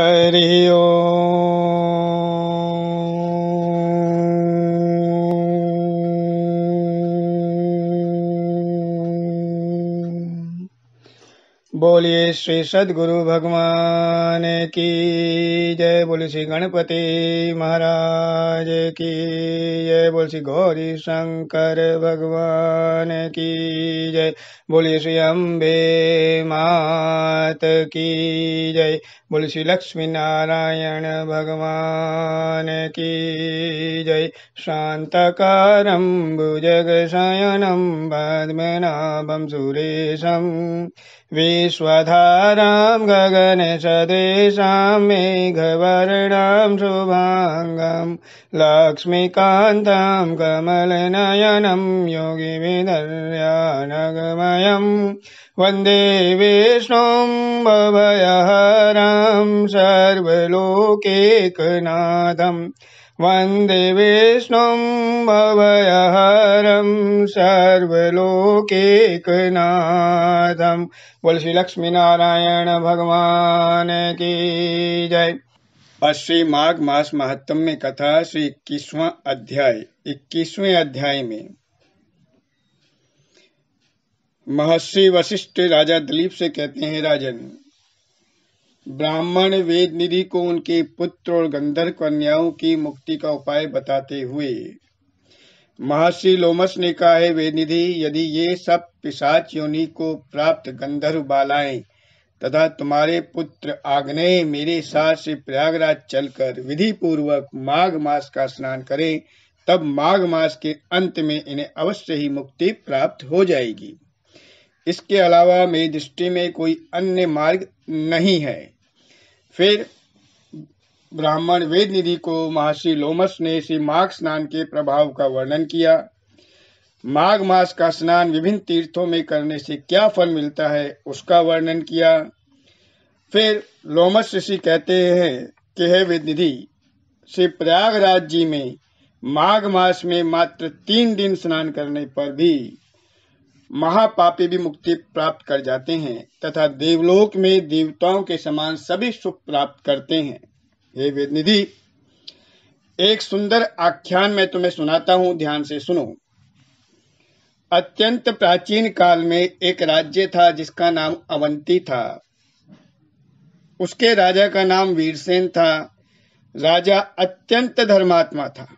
हरि ओम। बोलिए श्री सद्गुरु भगवान की जय। बोलिए श्री गणपति महाराज की जय। बोलिए श्री गौरी शंकर भगवान की जय। बोलिए श्री अम्बे मात की जय। बोलिए श्री लक्ष्मी नारायण भगवान की जय। शांताकारं भुजगशयनं पद्मनाभं सुरेशं विश्वधारां गगनसदृशां मेघवर्णां शुभांगं लक्ष्मीकान्तं कमलनयनं योगिविदर्यानगमयं वन्दे विष्णुं भवभयहरं सर्वलोकैकनाथं वन्दे विष्णुं भवभयहरं सर्वलोकैकनाथं। बोल श्री लक्ष्मी नारायण भगवान की जय। श्री माघ मास महात्म्य कथा श्री 21वां अध्याय। 21वें अध्याय में महर्षि वशिष्ठ राजा दिलीप से कहते हैं, राजन, ब्राह्मण वेद निधि को उनके पुत्र और गंधर्व कन्याओं की मुक्ति का उपाय बताते हुए महर्षि लोमस ने कहा है, वेद निधि, यदि ये सब पिशाच योनि को प्राप्त गंधर्व बालाएं तथा तुम्हारे पुत्र आग्नेय मेरे साथ से प्रयागराज चलकर विधि पूर्वक माघ मास का स्नान करें, तब माघ मास के अंत में इन्हें अवश्य ही मुक्ति प्राप्त हो जाएगी। इसके अलावा मेरी दृष्टि में कोई अन्य मार्ग नहीं है। फिर ब्राह्मण वेद निधि को महर्षि लोमस ने इसी माघ स्नान के प्रभाव का वर्णन किया। माघ मास का स्नान विभिन्न तीर्थों में करने से क्या फल मिलता है उसका वर्णन किया। फिर लोमस ऋषि कहते हैं कि हे वेद निधि, श्री प्रयागराज जी में माघ मास में मात्र 3 दिन स्नान करने पर भी महापापी भी मुक्ति प्राप्त कर जाते हैं तथा देवलोक में देवताओं के समान सभी सुख प्राप्त करते हैं। हे वेद निधि, एक सुंदर आख्यान मैं तुम्हें सुनाता हूं, ध्यान से सुनो। अत्यंत प्राचीन काल में एक राज्य था जिसका नाम अवंती था। उसके राजा का नाम वीरसेन था। राजा अत्यंत धर्मात्मा था।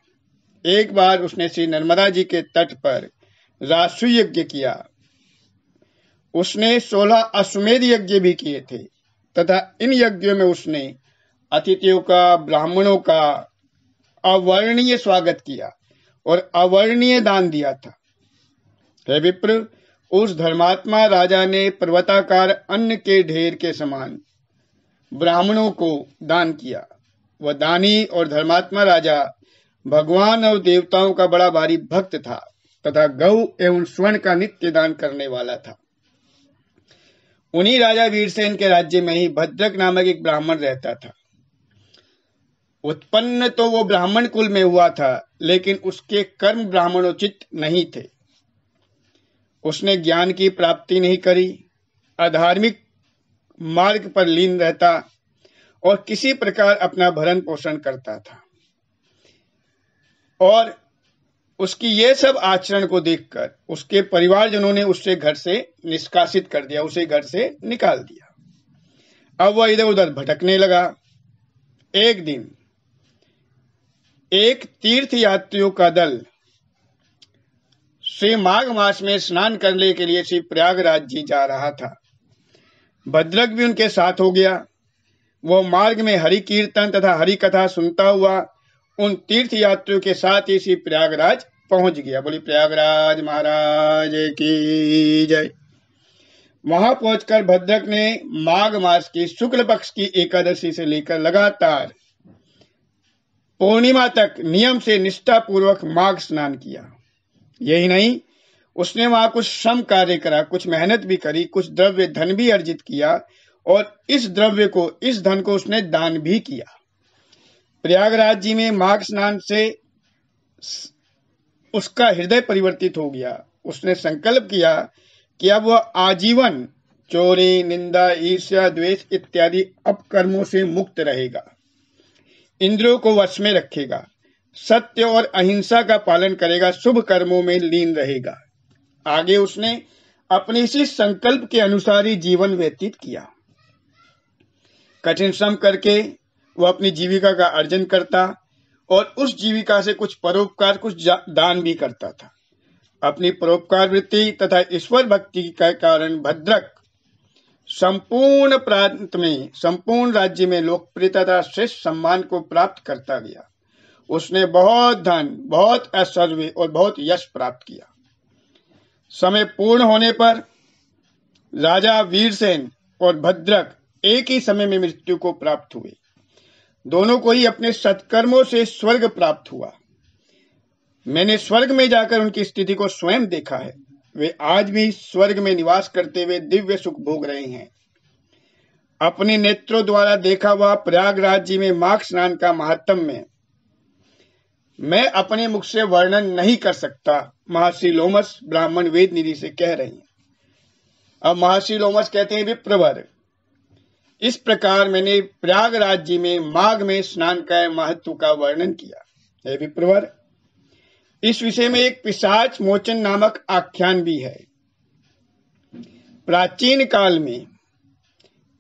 एक बार उसने श्री नर्मदा जी के तट पर राजसूय यज्ञ किया। उसने 16 अश्वमेध यज्ञ भी किए थे तथा इन यज्ञों में उसने अतिथियों का, ब्राह्मणों का अवर्णनीय स्वागत किया और अवर्णनीय दान दिया था। हे विप्र, उस धर्मात्मा राजा ने पर्वताकार अन्न के ढेर के समान ब्राह्मणों को दान किया। वह दानी और धर्मात्मा राजा भगवान और देवताओं का बड़ा भारी भक्त था तथा गौ एवं स्वर्ण का नित्य दान करने वाला था। उन्हीं राजा वीरसेन के राज्य में ही भद्रक नामक एक ब्राह्मण रहता था। उत्पन्न तो वो ब्राह्मण कुल में हुआ था, लेकिन उसके कर्म ब्राह्मणोचित नहीं थे। उसने ज्ञान की प्राप्ति नहीं करी, अधार्मिक मार्ग पर लीन रहता और किसी प्रकार अपना भरण पोषण करता था। और उसकी ये सब आचरण को देखकर उसके परिवारजनों ने उससे घर से निष्कासित कर दिया, उसे घर से निकाल दिया। अब वह इधर उधर भटकने लगा। एक दिन एक तीर्थ यात्रियों का दल श्री माघ मास में स्नान करने के लिए श्री प्रयागराज जी जा रहा था। भद्रक भी उनके साथ हो गया। वह मार्ग में हरि कीर्तन तथा हरि कथा सुनता हुआ उन तीर्थ यात्रियों के साथ ही श्री प्रयागराज पहुंच गया। बोली प्रयागराज महाराज की जय। वहां पहुंचकर भद्रक ने माघ मास की शुक्ल पक्ष की एकादशी से लेकर लगातार पूर्णिमा तक नियम से निष्ठा पूर्वक माघ स्नान किया। यही नहीं, उसने वहां कुछ श्रम कार्य करा, कुछ मेहनत भी करी, कुछ द्रव्य धन भी अर्जित किया और इस धन को उसने दान भी किया। प्रयागराज जी में माघ स्नान से उसका हृदय परिवर्तित हो गया। उसने संकल्प किया कि अब वह आजीवन चोरी, निंदा, ईर्ष्या, द्वेष इत्यादि अपकर्मों से मुक्त रहेगा। इंद्रियों को वश में रखेगा, सत्य और अहिंसा का पालन करेगा, शुभ कर्मों में लीन रहेगा। आगे उसने अपने इसी संकल्प के अनुसार ही जीवन व्यतीत किया। कठिन श्रम करके वह अपनी जीविका का अर्जन करता और उस जीविका से कुछ परोपकार, कुछ दान भी करता था। अपनी परोपकार वृत्ति तथा ईश्वर भक्ति के कारण भद्रक संपूर्ण प्रांत में, संपूर्ण राज्य में लोकप्रियता तथा श्रेष्ठ सम्मान को प्राप्त करता गया। उसने बहुत धन, बहुत ऐश्वर्य और बहुत यश प्राप्त किया। समय पूर्ण होने पर राजा वीरसेन और भद्रक एक ही समय में मृत्यु को प्राप्त हुए। दोनों को ही अपने सत्कर्मों से स्वर्ग प्राप्त हुआ। मैंने स्वर्ग में जाकर उनकी स्थिति को स्वयं देखा है। वे आज भी स्वर्ग में निवास करते हुए दिव्य सुख भोग रहे हैं। अपने नेत्रों द्वारा देखा हुआ प्रयागराज जी में माघ स्नान का महात्म्य मैं अपने मुख से वर्णन नहीं कर सकता, महर्षि लोमस ब्राह्मण वेद निधि से कह रही हैं। अब महर्षि लोमस कहते हैं, विप्रवर, इस प्रकार मैंने प्रयागराज जी में माघ में स्नान का महत्व का वर्णन किया है। विप्रवर, इस विषय में एक पिशाच मोचन नामक आख्यान भी है। प्राचीन काल में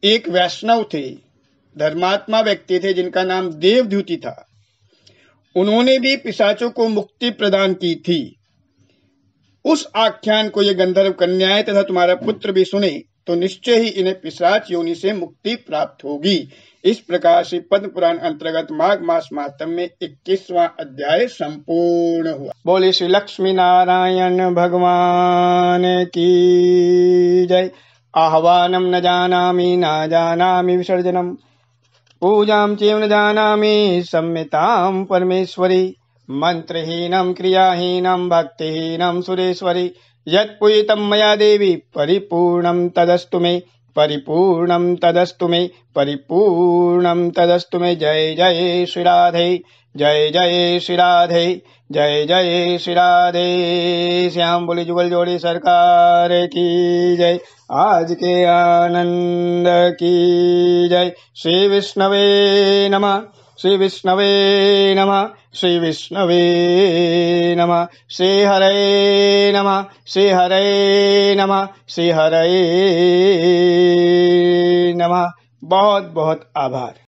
एक वैष्णव थे, धर्मात्मा व्यक्ति थे, जिनका नाम देवद्युति था। उन्होंने भी पिशाचों को मुक्ति प्रदान की थी। उस आख्यान को ये गंधर्व कन्याएं तथा तुम्हारा पुत्र भी सुने तो निश्चय ही इन्हें पिशाच योनि से मुक्ति प्राप्त होगी। इस प्रकार से पद्म पुराण अंतर्गत माघ मास महात्म्य में 21वां अध्याय संपूर्ण हुआ। बोले श्री लक्ष्मी नारायण भगवान की जय। आह्वानम न जानामि विसर्जनम, पूजां चैव न जानामि सम्मितां परमेश्वरी, मंत्रहीनं क्रियाहीनं भक्तिहीनं सुरेश्वरी, यत्पूजितं मया देवी परिपूर्णं तदस्तु मे, परिपूर्णं तदस्तु मे, परिपूर्णं तदस्तु मे। जय जय श्री राधे, जय जय श्री राधे, जय जय श्री राधे श्याम। बोले जुगल जोड़ी सरकार की जय। आज के आनंद की जय। श्री विष्णवे नमः, श्री विष्णवे नमः, श्री विष्णवे नमः, श्री हरे नमः, श्री हरे नमः, श्री हरे नमः। बहुत बहुत आभार।